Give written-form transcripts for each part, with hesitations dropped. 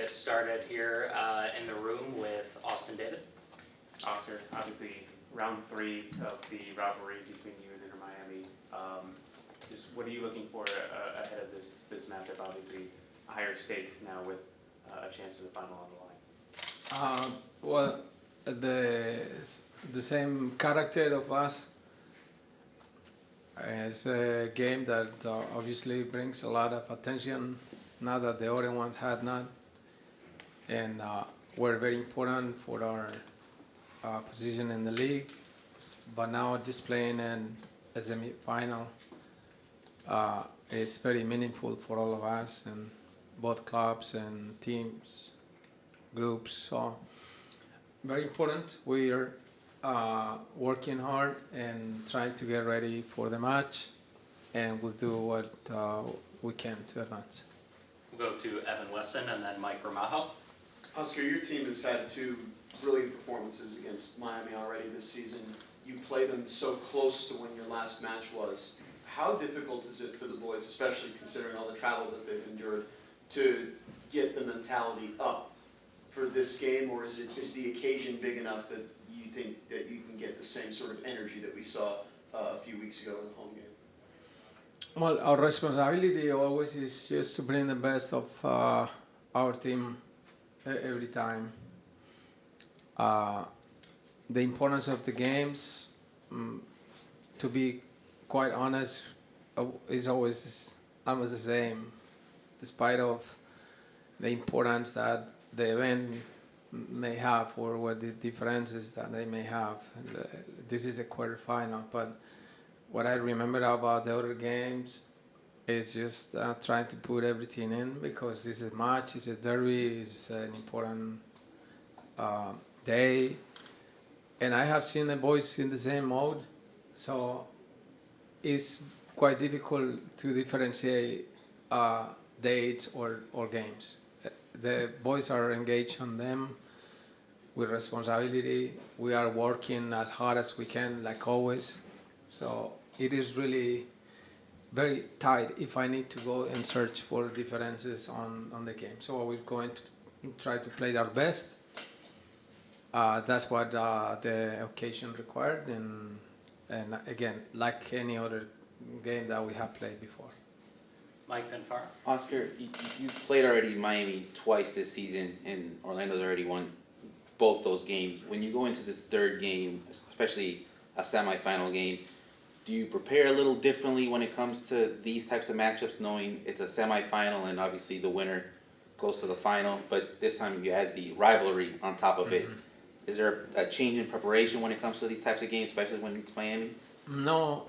get started here in the room with Austin David. Oscar, obviously round 3 of the rivalry between you and Inter Miami. Just what are you looking for ahead of this matchup? Obviously, higher stakes now with a chance to the final on the line. Well, the same character of us. It's a game that obviously brings a lot of attention, now that the other ones had not. And we're very important for our position in the league. But now just playing in a semi-final, it's very meaningful for all of us, and both clubs and teams, groups. So very important. We're working hard and trying to get ready for the match, and we'll do what we can to advance. We'll go to Evan Weston and then Mike Ramajo. Oscar, your team has had 2 brilliant performances against Miami already this season. You play them so close to when your last match was. How difficult is it for the boys, especially considering all the travel that they've endured, to get the mentality up for this game, or is the occasion big enough that you think that you can get the same sort of energy that we saw a few weeks ago in the home game? Well, our responsibility always is just to bring the best of our team every time. The importance of the games, to be quite honest, is always almost the same, despite of the importance that the event may have, or what the differences that they may have. This is a quarterfinal, but what I remember about the other games is just trying to put everything in, because it's a match, it's a derby, it's an important day, and I have seen the boys in the same mode, so it's quite difficult to differentiate dates or games. The boys are engaged on them with responsibility. We are working as hard as we can, like always. So it is really very tight if I need to go and search for differences on the game. So we're going to try to play our best. That's what the occasion required, and again, like any other game that we have played before. Mike Finfar. Oscar, you played already Miami twice this season, and Orlando's already won both those games. When you go into this third game, especially a semifinal game, do you prepare a little differently when it comes to these types of matchups, knowing it's a semifinal and obviously the winner goes to the final, but this time you add the rivalry on top of it? Is there a change in preparation when it comes to these types of games, especially when it's Miami? No,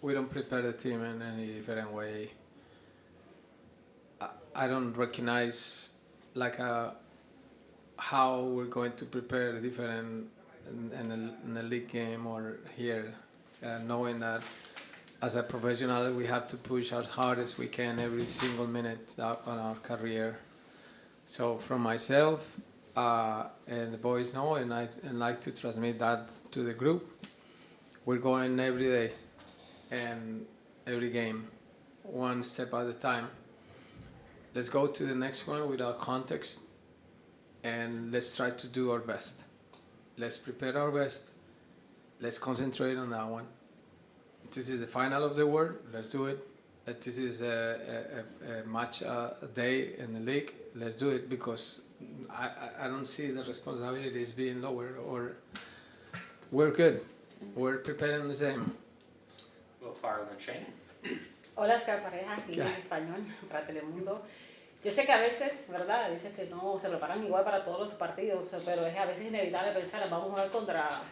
we don't prepare the team in any different way. I don't recognize how we're going to prepare different in a league game or here, knowing that as a professional we have to push as hard as we can every single minute on our career. So from myself and the boys know, and I like to transmit that to the group, we're going every day and every game, one step at a time. Let's go to the next one without context, and let's try to do our best. Let's prepare our best. Let's concentrate on that one. This is the final of the world. Let's do it. This is a match a day in the league. Let's do it, because I don't see the responsibilities being lower, or we're good. We're preparing the same. Go far than Shane. Hola, Oscar Pareja, aquí en español para Telemundo. Yo sé que a veces, ¿verdad? Dices que no se preparan igual para todos los partidos, pero es a veces inevitable pensar, vamos a jugar contra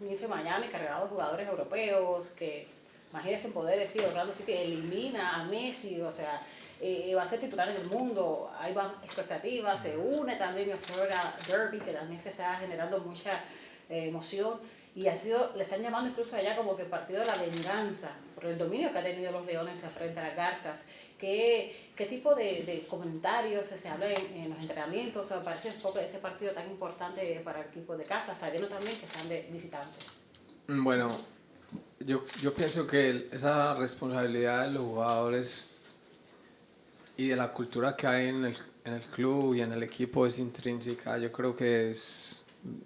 Inter Miami, cargado de jugadores europeos, que imagínense poder decir, Orlando City elimina a Messi, o sea, va a ser titular en el mundo, hay expectativas, se une también el Florida Derby, que también se está generando mucha emoción. Y le están llamando incluso allá como que el partido de la venganza, por el dominio que han tenido los Leones frente a las Garzas. ¿Qué tipo de comentarios se habla en los entrenamientos para ese enfoque de ese partido tan importante para el equipo de casa, sabiendo también que están de visitantes? Bueno, yo pienso que esa responsabilidad de los jugadores y de la cultura que hay en el club y en el equipo es intrínseca. Yo creo que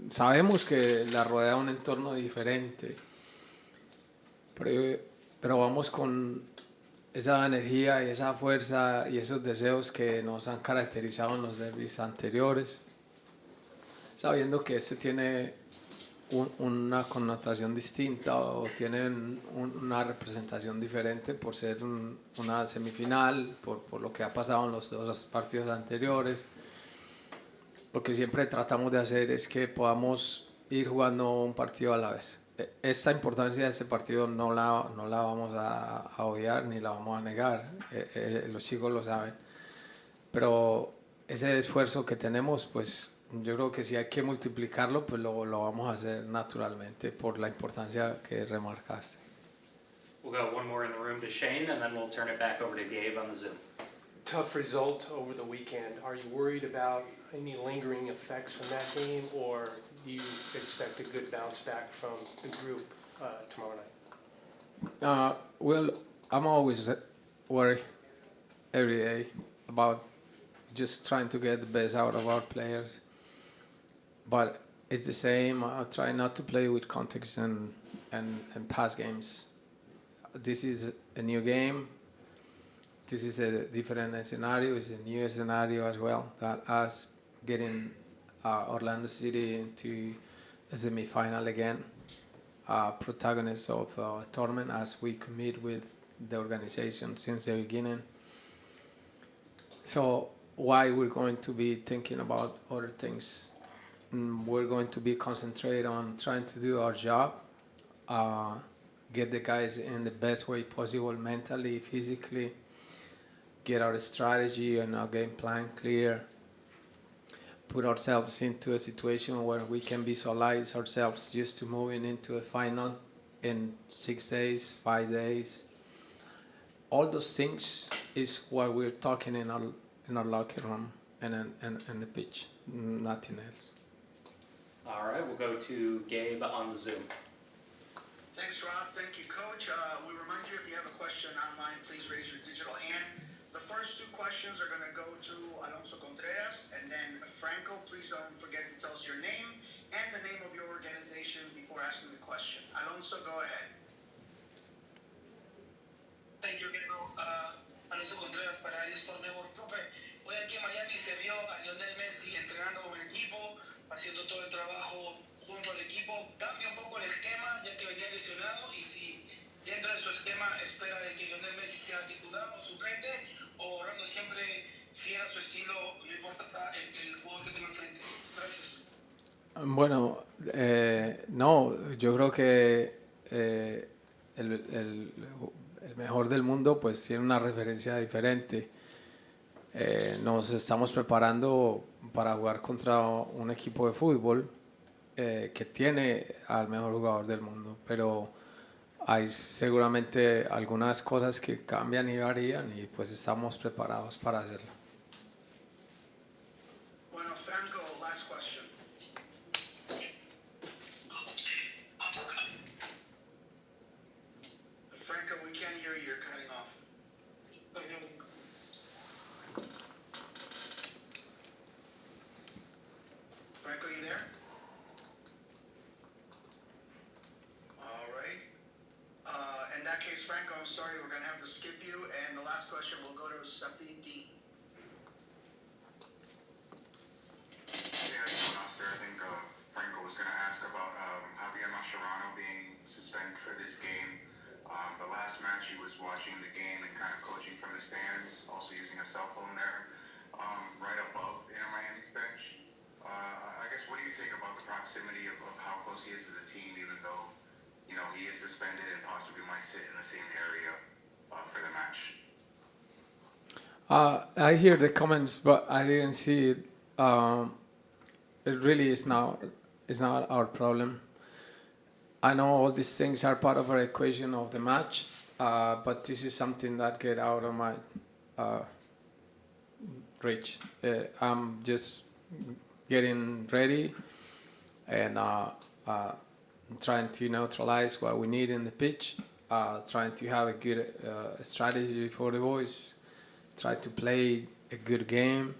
sabemos que la rodea un entorno diferente, pero, pero vamos con esa energía y esa fuerza y esos deseos que nos han caracterizado en los derbis anteriores, sabiendo que este tiene una connotación distinta o tiene una representación diferente por ser una semifinal, por lo que ha pasado en los dos partidos anteriores. Lo que siempre tratamos de hacer es que podamos ir jugando un partido a la vez. Esta importancia de este partido no la vamos a obviar ni la vamos a negar, los chicos lo saben, pero ese esfuerzo que tenemos, pues yo creo que si hay que multiplicarlo, pues lo vamos a hacer naturalmente por la importancia que remarcaste. We'll go one more in the room to Shane, and then we'll turn it back over to Gabe on the Zoom. Tough result over the weekend. Are you worried about any lingering effects from that game, or do you expect a good bounce back from the group tomorrow night? Well, I'm always worried every day about just trying to get the best out of our players. But it's the same. I try not to play with context and past games. This is a new game. This is a different scenario. It's a new scenario as well. That us getting Orlando City into a semi-final again, protagonists of a tournament as we commit with the organization since the beginning. So why we're going to be thinking about other things? We're going to be concentrated on trying to do our job, get the guys in the best way possible mentally, physically, get our strategy and our game plan clear, put ourselves into a situation where we can visualize ourselves just to moving into a final in 6 days, 5 days. All those things is what we're talking in our locker room and the pitch, nothing else. All right, we'll go to Gabe on the Zoom. Thanks, Rob. Thank you, Coach. We remind you if you have a question online, please raise your digital hand. The first 2 questions are going to go to Alonso Contreras, and then Franco, please don't forget to tell us your name and the name of your organization before asking the question. Alonso, go ahead. Thank you, Diego. Alonso Contreras para eSport Network. Profe, hoy aquí en Miami se vio a Lionel Messi entrenando con el equipo, haciendo todo el trabajo junto al equipo. Cambia un poco el esquema, ya que venía lesionado, y si dentro de su esquema espera de que Lionel Messi sea titular o suplente, o orando siempre fiel a su estilo, no importa el jugador que tenga enfrente. Gracias. Bueno, no, yo creo que el mejor del mundo pues tiene una referencia diferente. Nos estamos preparando para jugar contra un equipo de fútbol que tiene al mejor jugador del mundo, pero hay seguramente algunas cosas que cambian y varían y pues estamos preparados para hacerlo. Bueno, Franco, last question. Franco, we can't hear you. You're cutting off. Franco, you there? All right. In that case, Franco, I'm sorry, we're going to have to skip you. And the last question will go to Safi D. Yeah, Oscar, I think Franco was going to ask about Javier Mascherano being suspended for this game. The last match he was watching the game and kind of coaching from the stands, also using a cell phone there, right above Inter Miami's bench. I guess, what do you think about the proximity of how close he is to the team, even though, you know, he is suspended and possibly might sit in the same area for the match? I hear the comments, but I didn't see it. It really is not our problem. I know all these things are part of our equation of the match, but this is something that get out of my reach. I'm just getting ready and trying to neutralize what we need in the pitch, trying to have a good strategy for the boys, try to play a good game,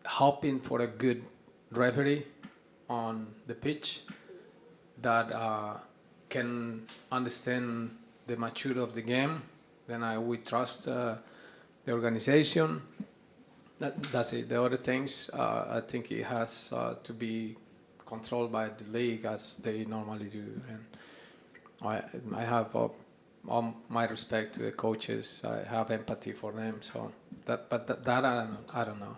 hoping for a good referee on the pitch that can understand the maturity of the game. Then we trust the organization. That's it. The other things, I think it has to be controlled by the league as they normally do. And I have all my respect to the coaches. I have empathy for them. So that I don't know.